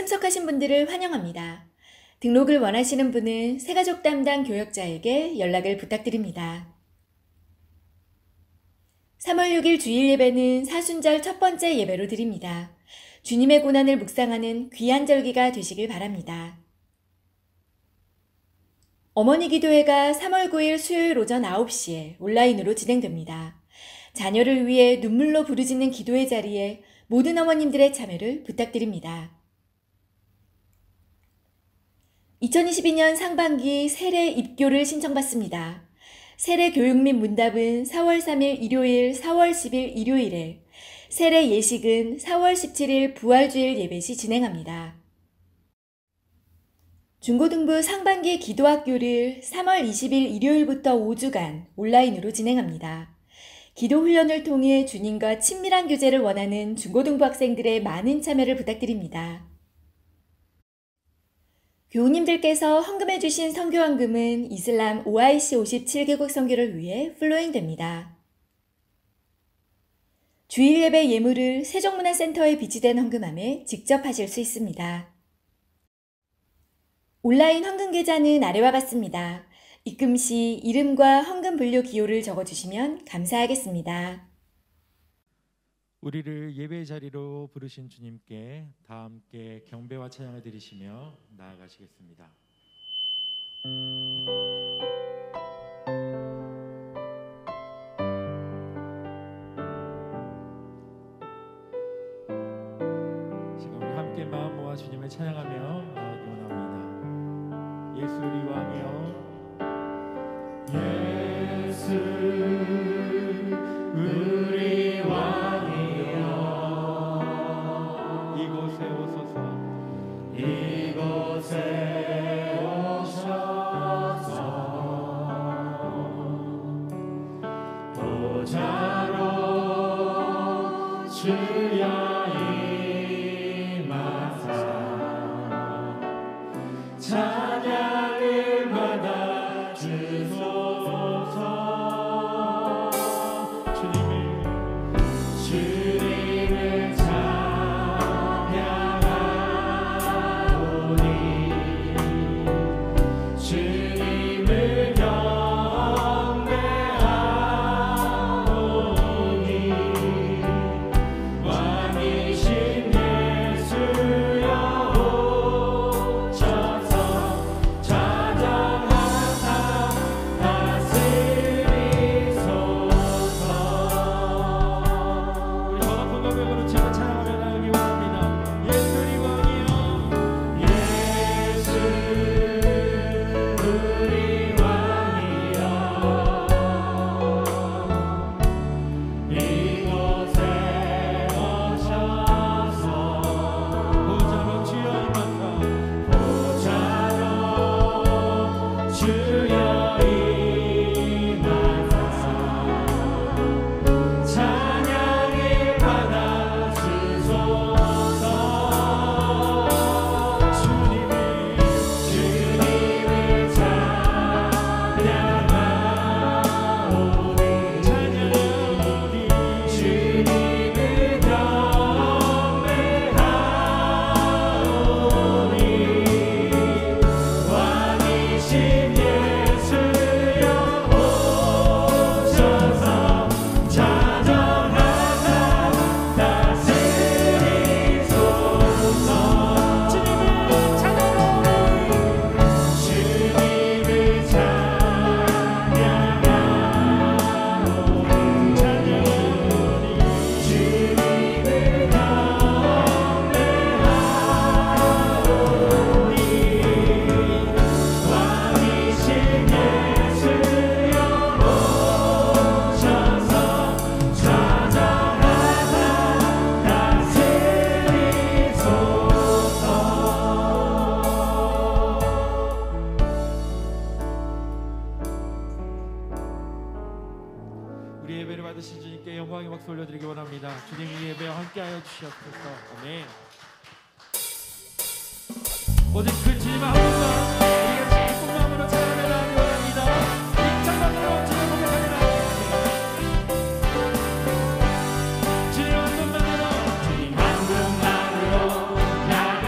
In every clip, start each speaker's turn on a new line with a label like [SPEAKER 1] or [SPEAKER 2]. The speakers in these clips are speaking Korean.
[SPEAKER 1] 참석하신 분들을 환영합니다. 등록을 원하시는 분은 새가족 담당 교역자에게 연락을 부탁드립니다. 3월 6일 주일 예배는 사순절 첫 번째 예배로 드립니다. 주님의 고난을 묵상하는 귀한 절기가 되시길 바랍니다. 어머니 기도회가 3월 9일 수요일 오전 9시에 온라인으로 진행됩니다. 자녀를 위해 눈물로 부르짖는 기도의 자리에 모든 어머님들의 참여를 부탁드립니다. 2022년 상반기 세례 입교를 신청받습니다. 세례 교육 및 문답은 4월 3일 일요일, 4월 10일 일요일에, 세례 예식은 4월 17일 부활주일 예배 시 진행합니다. 중고등부 상반기 기도학교를 3월 20일 일요일부터 5주간 온라인으로 진행합니다. 기도 훈련을 통해 주님과 친밀한 교제를 원하는 중고등부 학생들의 많은 참여를 부탁드립니다. 교우님들께서 헌금해 주신 선교헌금은 이슬람 OIC 57개국 선교를 위해 플로잉됩니다. 주일 예배 예물을 세종문화센터에 비치된 헌금함에 직접 하실 수 있습니다. 온라인 헌금 계좌는 아래와 같습니다. 입금 시 이름과 헌금 분류 기호를 적어주시면 감사하겠습니다.
[SPEAKER 2] 우리를 예배의 자리로 부르신 주님께 다 함께 경배와 찬양을 드리시며 나아가시겠습니다. 지금 우리 함께 마음 모아 주님을 찬양하며 나아가기 원합니다. 예수 우리 왕이여, 예수 우리 왕이여, 이곳에 오소서, 이곳에 오셔서 보좌로 주여 임하사 찬양을 받아 주소서. 주님을 찬양하오니 주님을 경배하오니 왕이신 예수여 오셔서 찬양하사 다스리소서. 우리 전화폰 고백으로 제가 찬양하며 나가기 원합니다. 예수 우리 왕이여, 예수 우리 왕이여, 이곳에 오셔서 보좌로 주여 임하사, 보좌로 주여 임하사 찬양을 받아 주소서. 주님을 찬양하오니 주님을 경배하오니 왕이신 예수여 오셔서 찬양하사 다스리소서. 주님을 찬양하오니 주님을 찬양하오니 주님을 경배하오니 왕이신 예수여 오셔서 찬양하사 다스리소서. 우리 예배를 받으신 주님께 영광의 박수 올려드리기 원합니다. 주님 이 예배와 함께하여 주시옵소서. 아멘. 오직 그 주님 한 분만 우리가 기쁜 마음으로 찬양하며 나가기 원합니다. 입장 밖으로 주님 고백하며 나가겠습니다. 주님 한 분만으로, 주님 한 분만으로 나는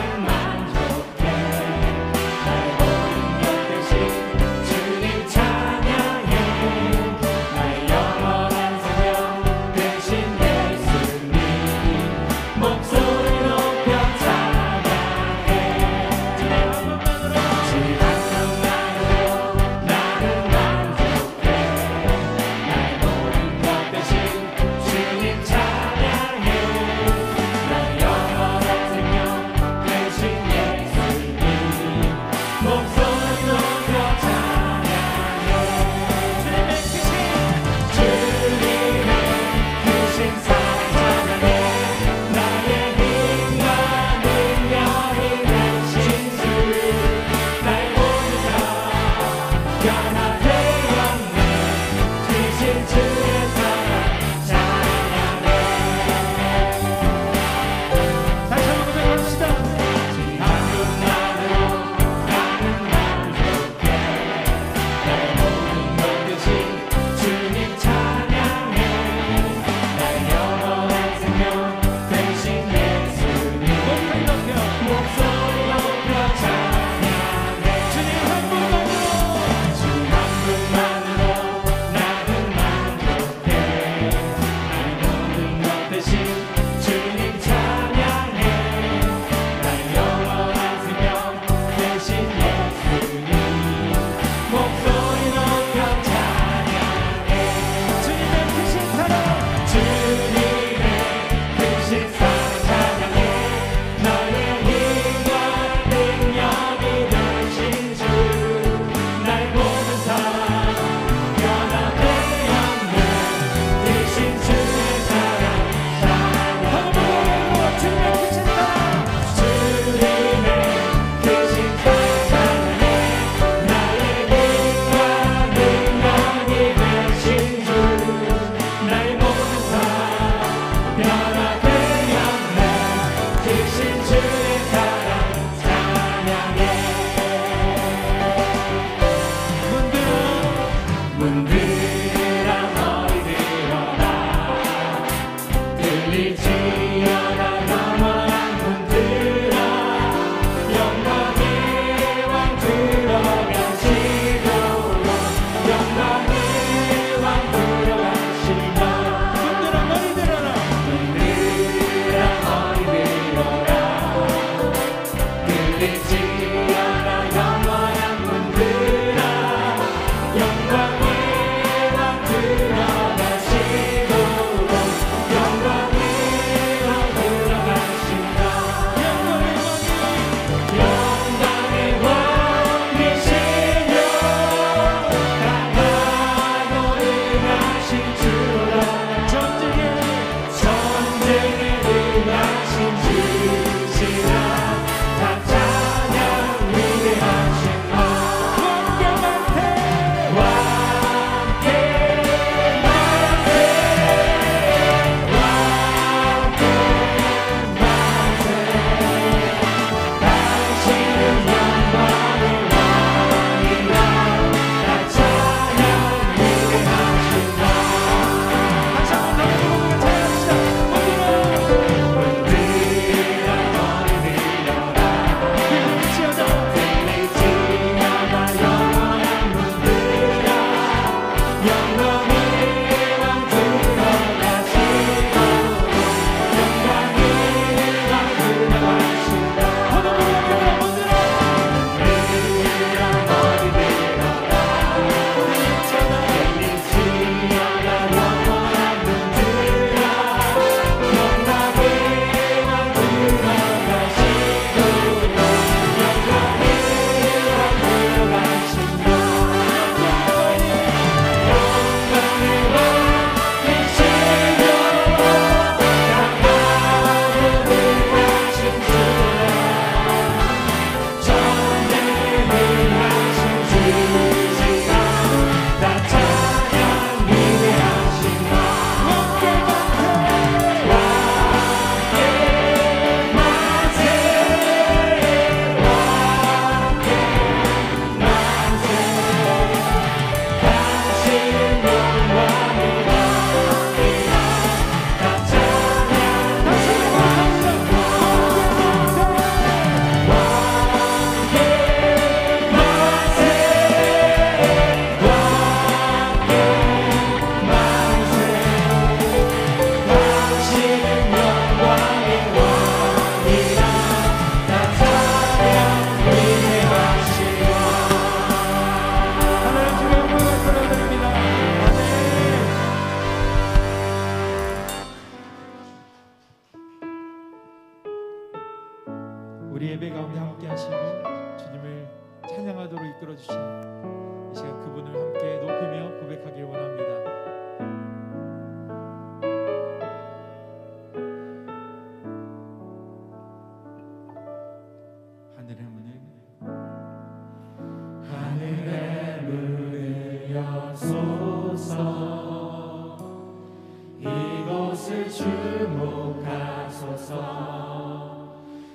[SPEAKER 3] 주목하소서.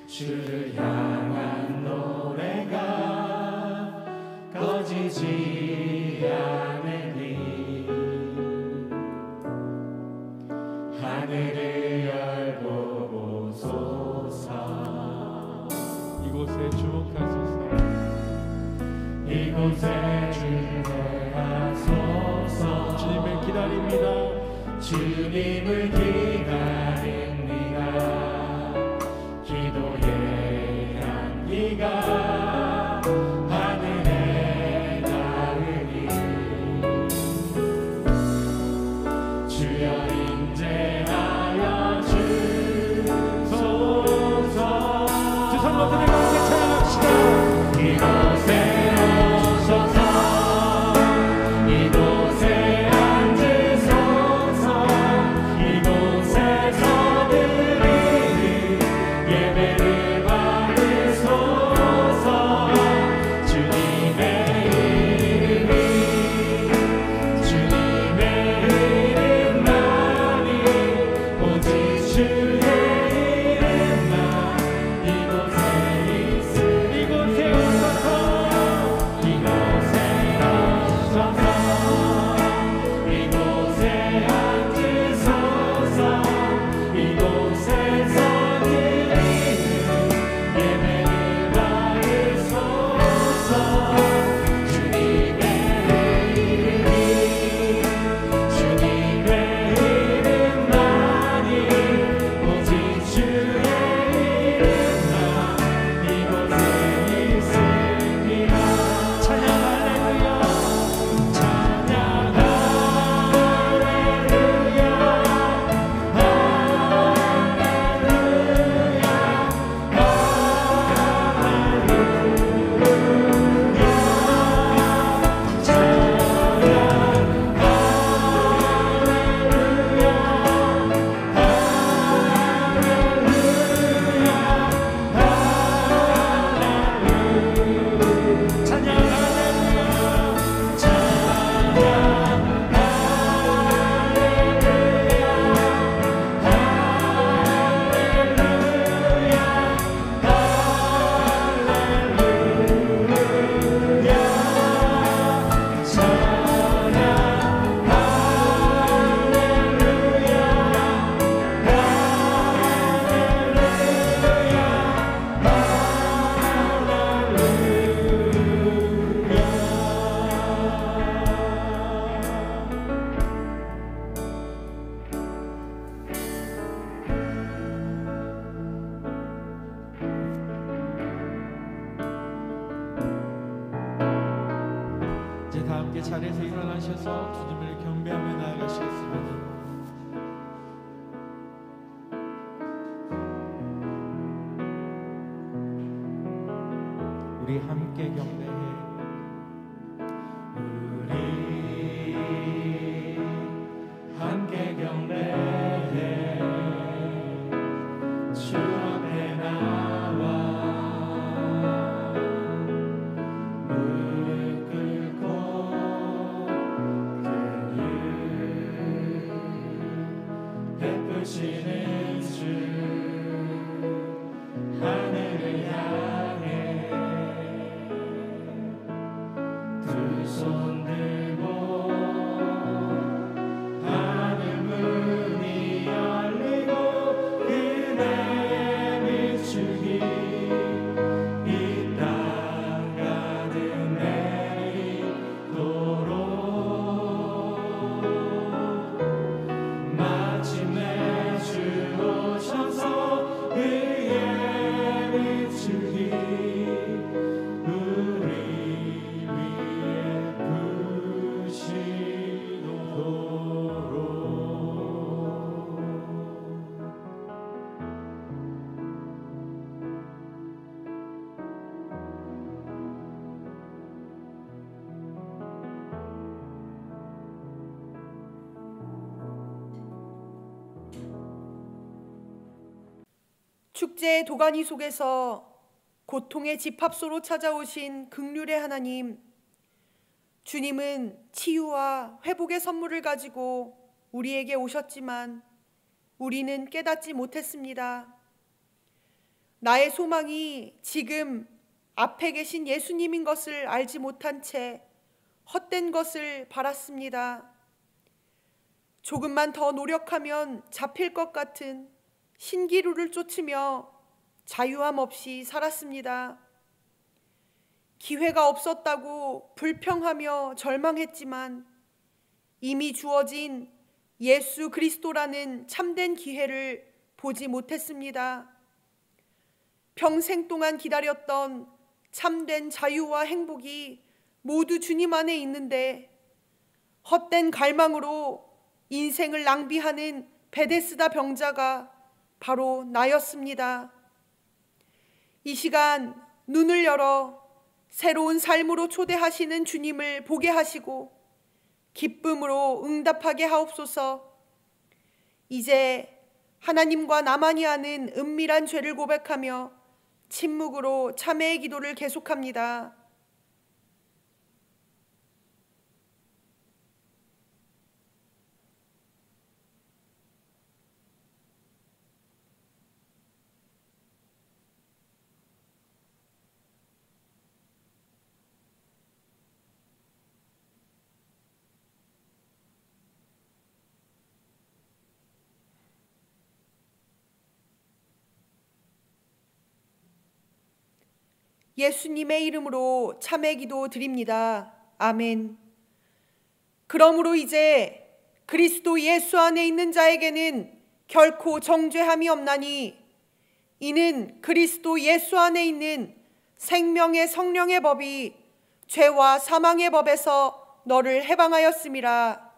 [SPEAKER 3] 주를 향한 노래가 꺼지지 않으니 하늘을 열고 보소서.
[SPEAKER 2] 이곳에 주목하소서.
[SPEAKER 3] 이곳에 주목하소서.
[SPEAKER 2] 주님을 기다립니다.
[SPEAKER 3] 주님을 기다립니다. 기도의 향기가 하늘에 닿으니 주여 임재하여 주소서.
[SPEAKER 2] 두 손 높이 들고 함께 찬양합시다.
[SPEAKER 3] 이곳에 오소서. 이곳에 앉으소서. 이곳에서 드리는 예배를 받으소서. 주님의 이름이 주님의 이름만이 오직 주의 이름만 이곳에 있으니
[SPEAKER 2] 이곳에 오소서.
[SPEAKER 3] 이곳에 오소서. 이곳에 앉으소서. 이곳에서 드리는 예배를 받으소서. 주님의 이름이 주님의 이름만이 오직 주의 이름만 이곳에 있습니다.
[SPEAKER 2] 찬양 할렐루야.
[SPEAKER 3] 찬양 할렐루야.
[SPEAKER 2] 찬양 할렐루야. 이제 다 함께 자리에서 일어나셔서 주님을 경배하며 나아가시겠습니다. 우리 함께 경배해.
[SPEAKER 3] 우리 함께 경배해. 주 앞에 나와 무릎 꿇고 긍휼 베푸시는 주 하늘을 향해 두 손 들고 하늘 문이 열리고 그대 비추기 이 땅 가득 내리도록 마침내 주 오셔서 그의 비추기 우리 위에 부시도록.
[SPEAKER 4] 축제의 도가니 속에서 고통의 집합소로 찾아오신 긍휼의 하나님, 주님은 치유와 회복의 선물을 가지고 우리에게 오셨지만 우리는 깨닫지 못했습니다. 나의 소망이 지금 앞에 계신 예수님인 것을 알지 못한 채 헛된 것을 바랐습니다. 조금만 더 노력하면 잡힐 것 같은 신기루를 쫓으며 자유함 없이 살았습니다. 기회가 없었다고 불평하며 절망했지만 이미 주어진 예수 그리스도라는 참된 기회를 보지 못했습니다. 평생 동안 기다렸던 참된 자유와 행복이 모두 주님 안에 있는데 헛된 갈망으로 인생을 낭비하는 베데스다 병자가 바로 나였습니다. 이 시간 눈을 열어 새로운 삶으로 초대하시는 주님을 보게 하시고 기쁨으로 응답하게 하옵소서. 이제 하나님과 나만이 아는 은밀한 죄를 고백하며 침묵으로 참회의 기도를 계속합니다. 예수님의 이름으로 참회 기도 드립니다. 아멘. 그러므로 이제 그리스도 예수 안에 있는 자에게는 결코 정죄함이 없나니 이는 그리스도 예수 안에 있는 생명의 성령의 법이 죄와 사망의 법에서 너를 해방하였음이라.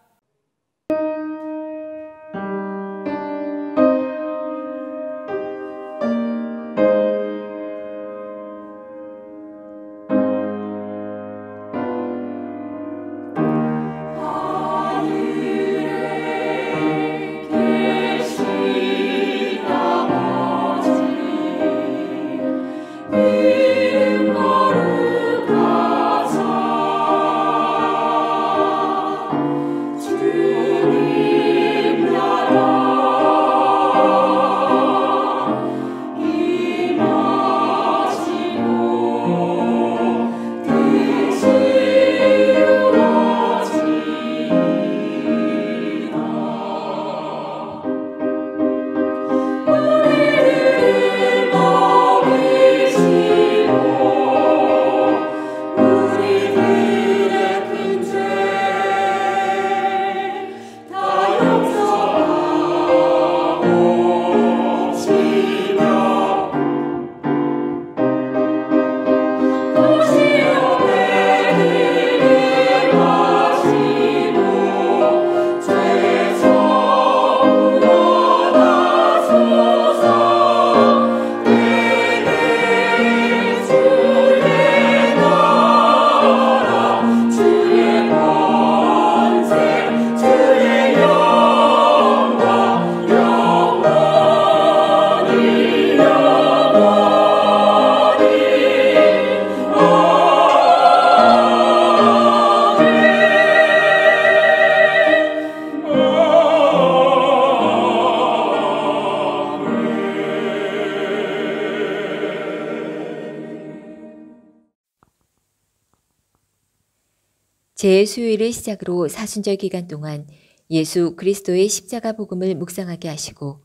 [SPEAKER 1] 제수요일을 시작으로 사순절 기간 동안 예수 그리스도의 십자가 복음을 묵상하게 하시고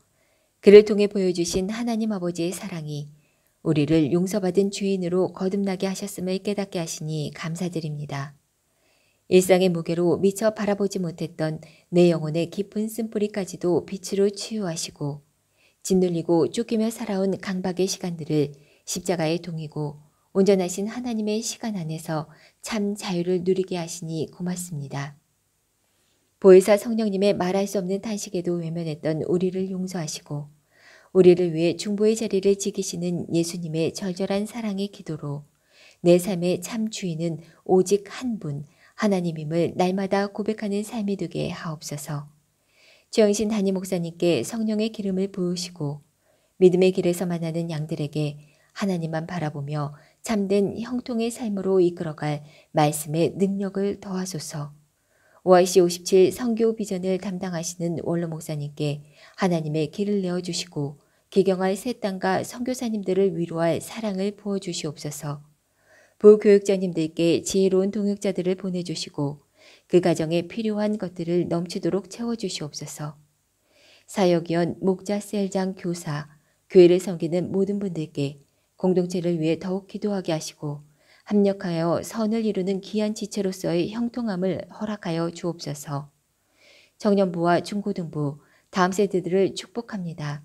[SPEAKER 1] 그를 통해 보여주신 하나님 아버지의 사랑이 우리를 용서받은 죄인으로 거듭나게 하셨음을 깨닫게 하시니 감사드립니다. 일상의 무게로 미처 바라보지 못했던 내 영혼의 깊은 쓴뿌리까지도 빛으로 치유하시고 짓눌리고 쫓기며 살아온 강박의 시간들을 십자가에 동이고 온전하신 하나님의 시간 안에서 참 자유를 누리게 하시니 고맙습니다. 보혜사 성령님의 말할 수 없는 탄식에도 외면했던 우리를 용서하시고 우리를 위해 중보의 자리를 지키시는 예수님의 절절한 사랑의 기도로 내 삶의 참 주인은 오직 한 분 하나님임을 날마다 고백하는 삶이 되게 하옵소서. 주영신 담임 목사님께 성령의 기름을 부으시고 믿음의 길에서 만나는 양들에게 하나님만 바라보며 참된 형통의 삶으로 이끌어갈 말씀의 능력을 더하소서.
[SPEAKER 5] OIC 57 선교 비전을 담당하시는 원로 목사님께 하나님의 길을 내어주시고 기경할 새 땅과 선교사님들을 위로할 사랑을 부어주시옵소서. 부교육자님들께 지혜로운 동역자들을 보내주시고 그 가정에 필요한 것들을 넘치도록 채워주시옵소서. 사역위원, 목자, 셀장, 교사, 교회를 섬기는 모든 분들께 공동체를 위해 더욱 기도하게 하시고 합력하여 선을 이루는 귀한 지체로서의 형통함을 허락하여 주옵소서. 청년부와 중고등부, 다음 세대들을 축복합니다.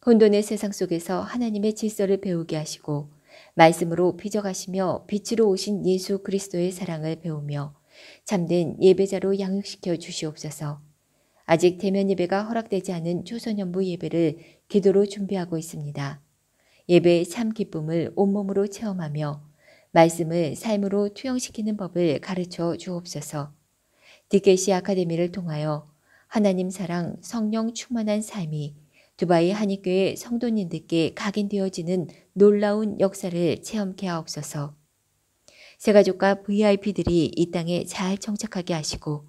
[SPEAKER 5] 혼돈의 세상 속에서 하나님의 질서를 배우게 하시고 말씀으로 빚어가시며 빛으로 오신 예수 그리스도의 사랑을 배우며 참된 예배자로 양육시켜 주시옵소서. 아직 대면 예배가 허락되지 않은 초소년부 예배를 기도로 준비하고 있습니다. 예배의 참 기쁨을 온몸으로 체험하며 말씀을 삶으로 투영시키는 법을 가르쳐 주옵소서. 디케시 아카데미를 통하여 하나님 사랑, 성령 충만한 삶이 두바이 한인교회 성도님들께 각인되어지는 놀라운 역사를 체험케 하옵소서. 새가족과 VIP들이 이 땅에 잘 정착하게 하시고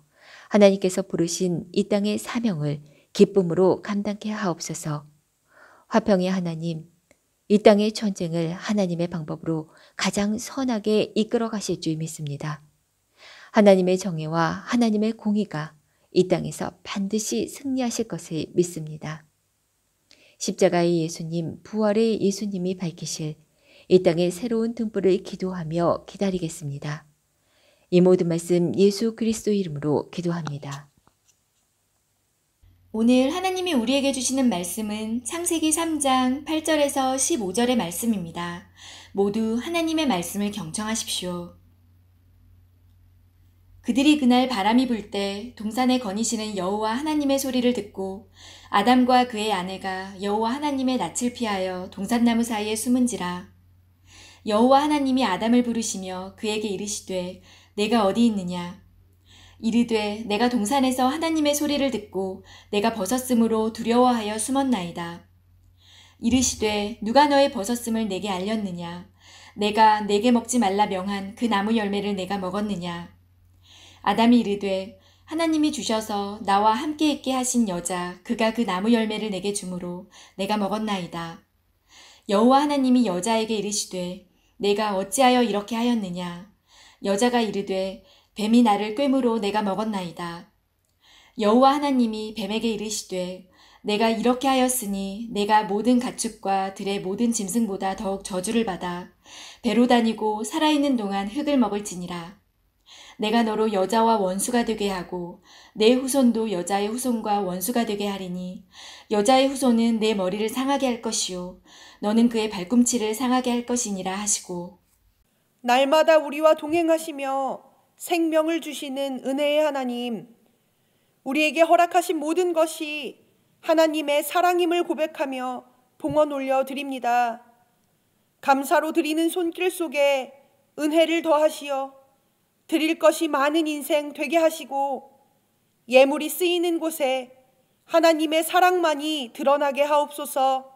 [SPEAKER 5] 하나님께서 부르신 이 땅의 사명을 기쁨으로 감당케 하옵소서. 화평의 하나님, 이 땅의 전쟁을 하나님의 방법으로 가장 선하게 이끌어 가실 줄 믿습니다. 하나님의 정의와 하나님의 공의가 이 땅에서 반드시 승리하실 것을 믿습니다. 십자가의 예수님, 부활의 예수님이 밝히실 이 땅의 새로운 등불을 기도하며 기다리겠습니다. 이 모든 말씀 예수 그리스도 이름으로 기도합니다.
[SPEAKER 1] 오늘 하나님이 우리에게 주시는 말씀은 창세기 3장 8절에서 15절의 말씀입니다. 모두 하나님의 말씀을 경청하십시오. 그들이 그날 바람이 불 때 동산에 거니시는 여호와 하나님의 소리를 듣고 아담과 그의 아내가 여호와 하나님의 낯을 피하여 동산나무 사이에 숨은지라. 여호와 하나님이 아담을 부르시며 그에게 이르시되 내가 어디 있느냐. 이르되 내가 동산에서 하나님의 소리를 듣고 내가 벗었으므로 두려워하여 숨었나이다. 이르시되 누가 너의 벗었음을 내게 알렸느냐. 내가 내게 먹지 말라 명한 그 나무 열매를 내가 먹었느냐. 아담이 이르되 하나님이 주셔서 나와 함께 있게 하신 여자 그가 그 나무 열매를 내게 주므로 내가 먹었나이다. 여호와 하나님이 여자에게 이르시되 내가 어찌하여 이렇게 하였느냐. 여자가 이르되 뱀이 나를 꿰므로 내가 먹었나이다. 여호와 하나님이 뱀에게 이르시되 내가 이렇게 하였으니 내가 모든 가축과 들의 모든 짐승보다 더욱 저주를 받아 배로 다니고 살아있는 동안 흙을 먹을지니라. 내가 너로 여자와 원수가 되게 하고 내 후손도 여자의 후손과 원수가 되게 하리니 여자의 후손은 내 머리를 상하게 할 것이요 너는 그의 발꿈치를 상하게 할 것이니라 하시고
[SPEAKER 4] 날마다 우리와 동행하시며 생명을 주시는 은혜의 하나님, 우리에게 허락하신 모든 것이 하나님의 사랑임을 고백하며 봉헌 올려드립니다. 감사로 드리는 손길 속에 은혜를 더하시어 드릴 것이 많은 인생 되게 하시고 예물이 쓰이는 곳에 하나님의 사랑만이 드러나게 하옵소서.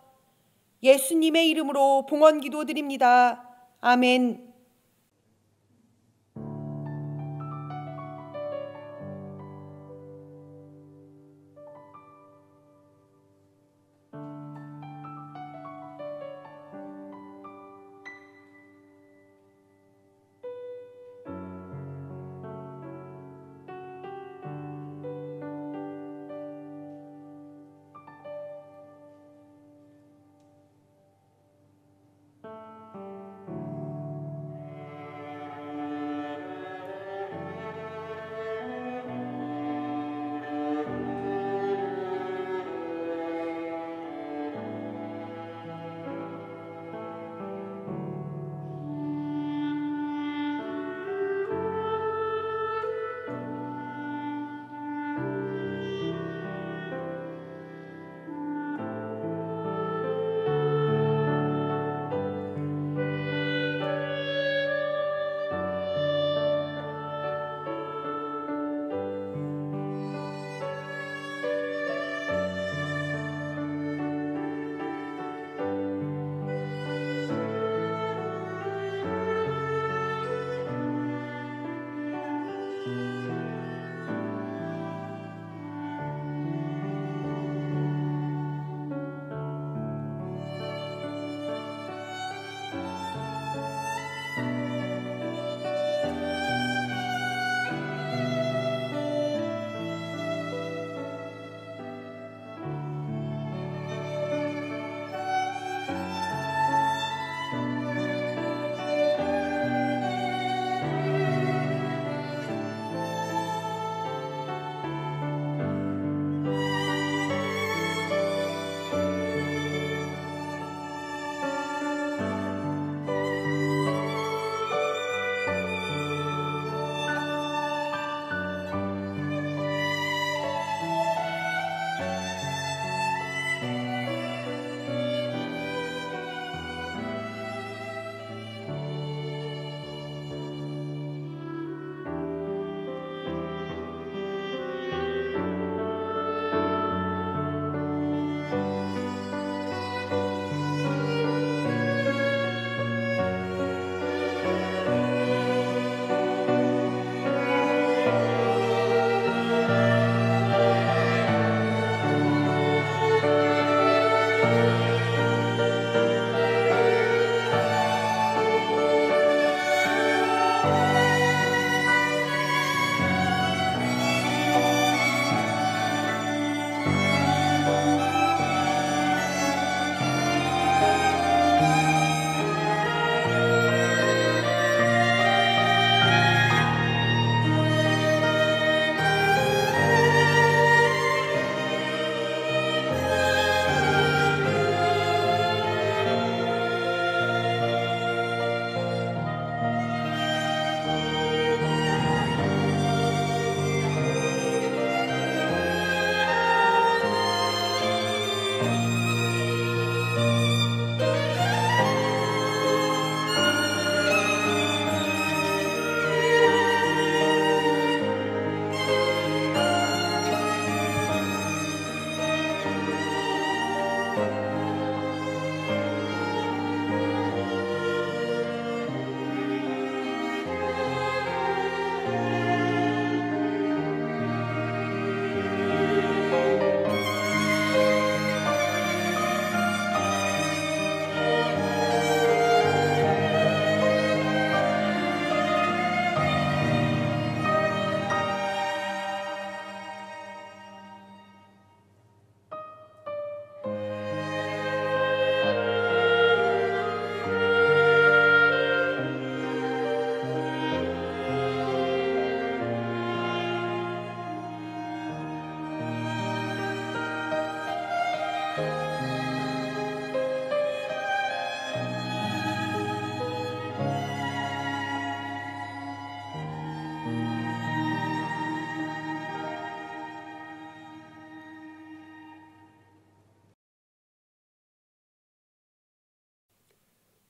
[SPEAKER 4] 예수님의 이름으로 봉헌 기도드립니다. 아멘.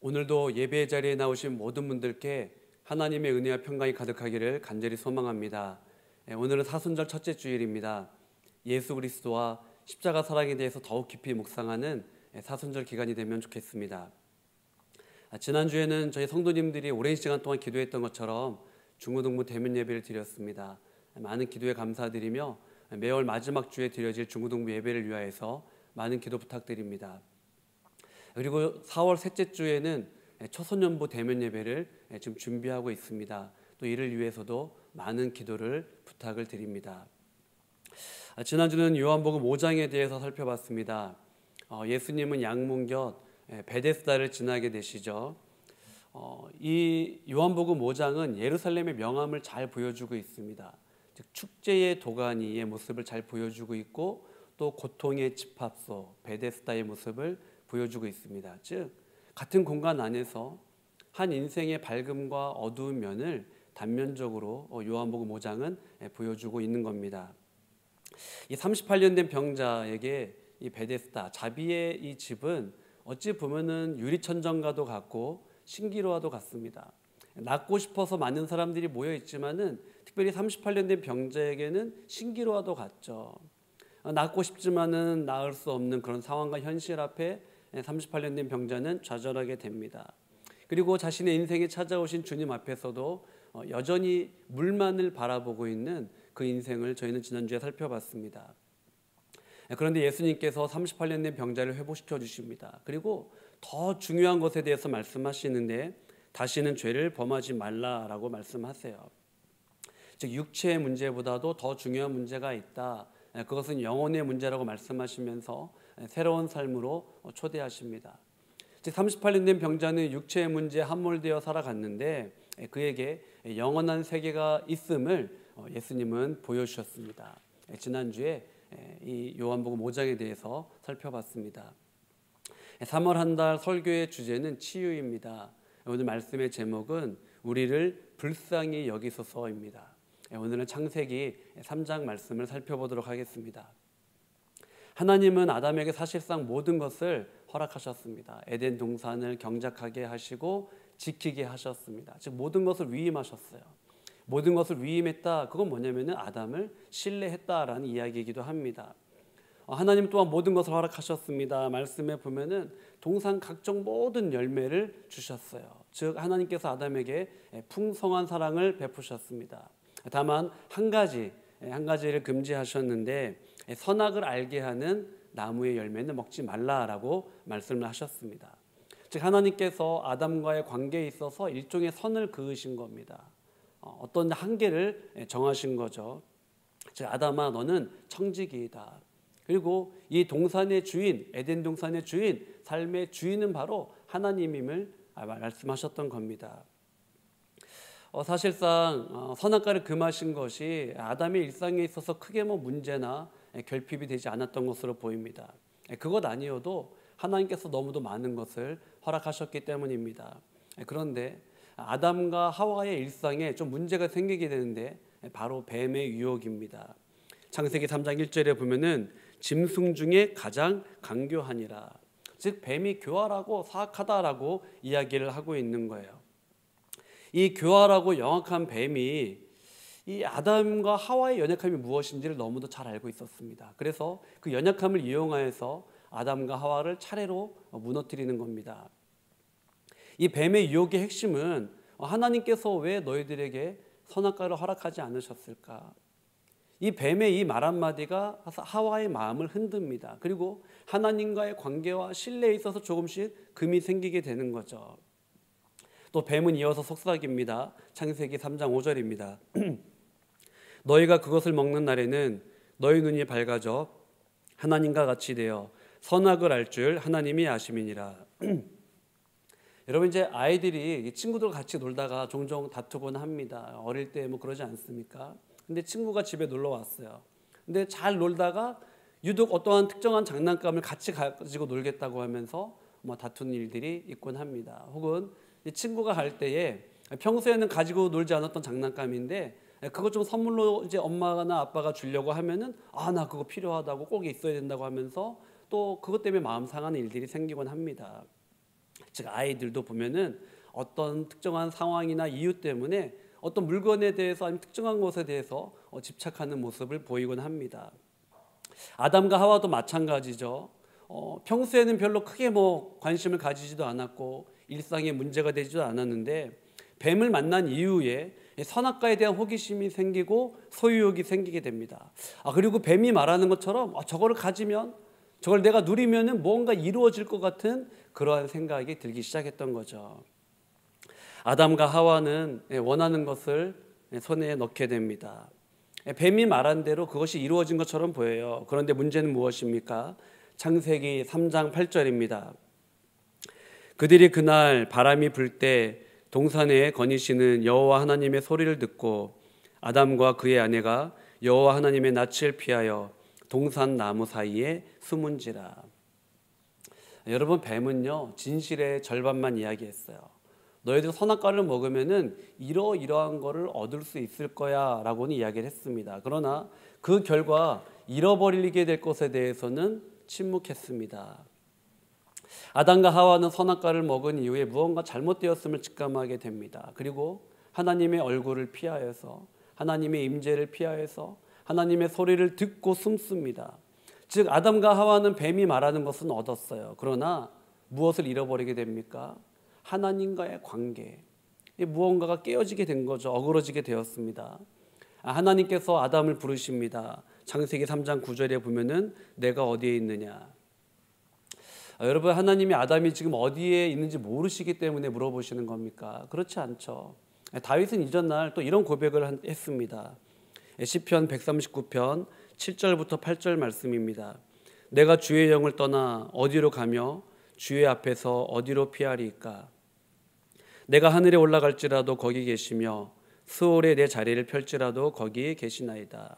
[SPEAKER 6] 오늘도 예배 자리에 나오신 모든 분들께 하나님의 은혜와 평강이 가득하기를 간절히 소망합니다. 오늘은 사순절 첫째 주일입니다. 예수 그리스도와 십자가 사랑에 대해서 더욱 깊이 묵상하는 사순절 기간이 되면 좋겠습니다. 지난주에는 저희 성도님들이 오랜 시간 동안 기도했던 것처럼 중고등부 대면 예배를 드렸습니다. 많은 기도에 감사드리며 매월 마지막 주에 드려질 중고등부 예배를 위하여서 많은 기도 부탁드립니다. 그리고 4월 셋째 주에는 초소년부 대면 예배를 지금 준비하고 있습니다. 또 이를 위해서도 많은 기도를 부탁을 드립니다. 지난주는 요한복음 5장에 대해서 살펴봤습니다. 예수님은 양문곁 베데스다를 지나게 되시죠. 이 요한복음 5장은 예루살렘의 명암을 잘 보여주고 있습니다. 즉 축제의 도가니의 모습을 잘 보여주고 있고 또 고통의 집합소 베데스다의 모습을 보여주고 있습니다. 즉 같은 공간 안에서 한 인생의 밝음과 어두운 면을 단면적으로 요한복음 5장은 보여주고 있는 겁니다. 이 38년 된 병자에게 이 베데스다 자비의 이 집은 어찌 보면은 유리천정과도 같고 신기루와도 같습니다. 낫고 싶어서 많은 사람들이 모여 있지만은 특별히 38년 된 병자에게는 신기루와도 같죠. 낫고 싶지만은 나을 수 없는 그런 상황과 현실 앞에 38년 된 병자는 좌절하게 됩니다. 그리고 자신의 인생에 찾아오신 주님 앞에서도 여전히 물만을 바라보고 있는 그 인생을 저희는 지난주에 살펴봤습니다. 그런데 예수님께서 38년 된 병자를 회복시켜 주십니다. 그리고 더 중요한 것에 대해서 말씀하시는데 다시는 죄를 범하지 말라라고 말씀하세요. 즉 육체의 문제보다도 더 중요한 문제가 있다. 그것은 영혼의 문제라고 말씀하시면서 새로운 삶으로 초대하십니다. 즉 38년 된 병자는 육체의 문제에 함몰되어 살아갔는데 그에게 영원한 세계가 있음을 예수님은 보여주셨습니다. 지난주에 이 요한복음 5장에 대해서 살펴봤습니다. 3월 한 달 설교의 주제는 치유입니다. 오늘 말씀의 제목은 우리를 불쌍히 여기소서입니다. 오늘은 창세기 3장 말씀을 살펴보도록 하겠습니다. 하나님은 아담에게 사실상 모든 것을 허락하셨습니다. 에덴 동산을 경작하게 하시고 지키게 하셨습니다. 즉 모든 것을 위임하셨어요. 모든 것을 위임했다. 그건 뭐냐면은 아담을 신뢰했다라는 이야기이기도 합니다. 하나님 또한 모든 것을 허락하셨습니다. 말씀에 보면은 동산 각종 모든 열매를 주셨어요. 즉 하나님께서 아담에게 풍성한 사랑을 베푸셨습니다. 다만 한 가지를 금지하셨는데 선악을 알게 하는 나무의 열매는 먹지 말라라고 말씀을 하셨습니다. 즉 하나님께서 아담과의 관계에 있어서 일종의 선을 그으신 겁니다. 어떤 한계를 정하신 거죠. 즉 아담아 너는 청지기이다. 그리고 이 동산의 주인, 에덴 동산의 주인, 삶의 주인은 바로 하나님임을 말씀하셨던 겁니다. 사실상 선악과를 금하신 것이 아담의 일상에 있어서 크게 문제나 결핍이 되지 않았던 것으로 보입니다. 그것 아니어도 하나님께서 너무도 많은 것을 허락하셨기 때문입니다. 그런데 아담과 하와의 일상에 좀 문제가 생기게 되는데 바로 뱀의 유혹입니다. 창세기 3장 1절에 보면은 짐승 중에 가장 강교하니라. 즉 뱀이 교활하고 사악하다라고 이야기를 하고 있는 거예요. 이 교활하고 영악한 뱀이 이 아담과 하와의 연약함이 무엇인지를 너무도 잘 알고 있었습니다. 그래서 그 연약함을 이용하여서 아담과 하와를 차례로 무너뜨리는 겁니다. 이 뱀의 유혹의 핵심은 하나님께서 왜 너희들에게 선악과를 허락하지 않으셨을까? 이 뱀의 이 말 한마디가 하와의 마음을 흔듭니다. 그리고 하나님과의 관계와 신뢰에 있어서 조금씩 금이 생기게 되는 거죠. 또 뱀은 이어서 속삭입니다. 창세기 3장 5절입니다. 너희가 그것을 먹는 날에는 너희 눈이 밝아져 하나님과 같이 되어 선악을 알 줄 하나님이 아심이니라. 여러분 이제 아이들이 친구들 같이 놀다가 종종 다투곤 합니다. 어릴 때 그러지 않습니까? 근데 친구가 집에 놀러 왔어요. 근데 잘 놀다가 유독 어떠한 특정한 장난감을 같이 가지고 놀겠다고 하면서 다투는 일들이 있곤 합니다. 혹은 친구가 갈 때에 평소에는 가지고 놀지 않았던 장난감인데 그거 좀 선물로 이제 엄마나 아빠가 주려고 하면은 나 그거 필요하다고 꼭 있어야 된다고 하면서 또 그것 때문에 마음 상하는 일들이 생기곤 합니다. 즉 아이들도 보면은 어떤 특정한 상황이나 이유 때문에 어떤 물건에 대해서 아니면 특정한 것에 대해서 집착하는 모습을 보이곤 합니다. 아담과 하와도 마찬가지죠. 평소에는 별로 크게 관심을 가지지도 않았고 일상에 문제가 되지도 않았는데 뱀을 만난 이후에 선악과에 대한 호기심이 생기고 소유욕이 생기게 됩니다. 그리고 뱀이 말하는 것처럼 저거를 가지면, 저걸 내가 누리면은 뭔가 이루어질 것 같은 그러한 생각이 들기 시작했던 거죠. 아담과 하와는 원하는 것을 손에 넣게 됩니다. 뱀이 말한 대로 그것이 이루어진 것처럼 보여요. 그런데 문제는 무엇입니까? 창세기 3장 8절입니다. 그들이 그날 바람이 불 때 동산에 거니시는 여호와 하나님의 소리를 듣고 아담과 그의 아내가 여호와 하나님의 낯을 피하여 동산 나무 사이에 숨은지라. 여러분, 뱀은요 진실의 절반만 이야기했어요. 너희들 선악과를 먹으면은 이러이러한 거를 얻을 수 있을 거야 라고는 이야기를 했습니다. 그러나 그 결과 잃어버리게 될 것에 대해서는 침묵했습니다. 아담과 하와는 선악과를 먹은 이후에 무언가 잘못되었음을 직감하게 됩니다. 그리고 하나님의 얼굴을 피하여서, 하나님의 임재를 피하여서 하나님의 소리를 듣고 숨습니다. 즉 아담과 하와는 뱀이 말하는 것은 얻었어요. 그러나 무엇을 잃어버리게 됩니까? 하나님과의 관계, 무언가가 깨어지게 된 거죠. 어그러지게 되었습니다. 하나님께서 아담을 부르십니다. 창세기 3장 9절에 보면은 내가 어디에 있느냐. 여러분, 하나님이 아담이 지금 어디에 있는지 모르시기 때문에 물어보시는 겁니까? 그렇지 않죠. 다윗은 이전날 또 이런 고백을 했습니다. 시편 139편 7절부터 8절 말씀입니다. 내가 주의 영을 떠나 어디로 가며 주의 앞에서 어디로 피하리이까? 내가 하늘에 올라갈지라도 거기 계시며 스올에 내 자리를 펼지라도 거기 계시나이다.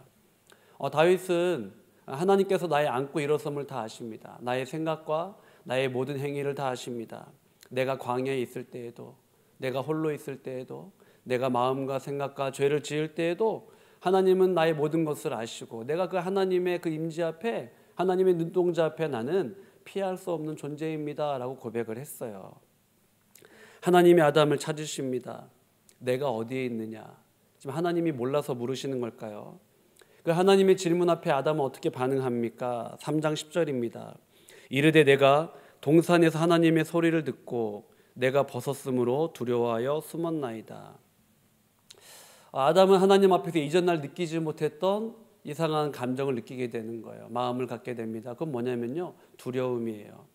[SPEAKER 6] 다윗은 하나님께서 나의 앉고 일어섬을 다 아십니다. 나의 생각과 나의 모든 행위를 다 아십니다. 내가 광야에 있을 때에도, 내가 홀로 있을 때에도, 내가 마음과 생각과 죄를 지을 때에도 하나님은 나의 모든 것을 아시고 내가 그 하나님의 그 임재 앞에, 하나님의 눈동자 앞에 나는 피할 수 없는 존재입니다 라고 고백을 했어요. 하나님이 아담을 찾으십니다. 내가 어디에 있느냐? 지금 하나님이 몰라서 물으시는 걸까요? 그 하나님의 질문 앞에 아담은 어떻게 반응합니까? 3장 10절입니다. 이르되 내가 동산에서 하나님의 소리를 듣고 내가 벗었으므로 두려워하여 숨었나이다. 아담은 하나님 앞에서 이전날 느끼지 못했던 이상한 감정을 느끼게 되는 거예요. 마음을 갖게 됩니다. 그건 뭐냐면요, 두려움이에요.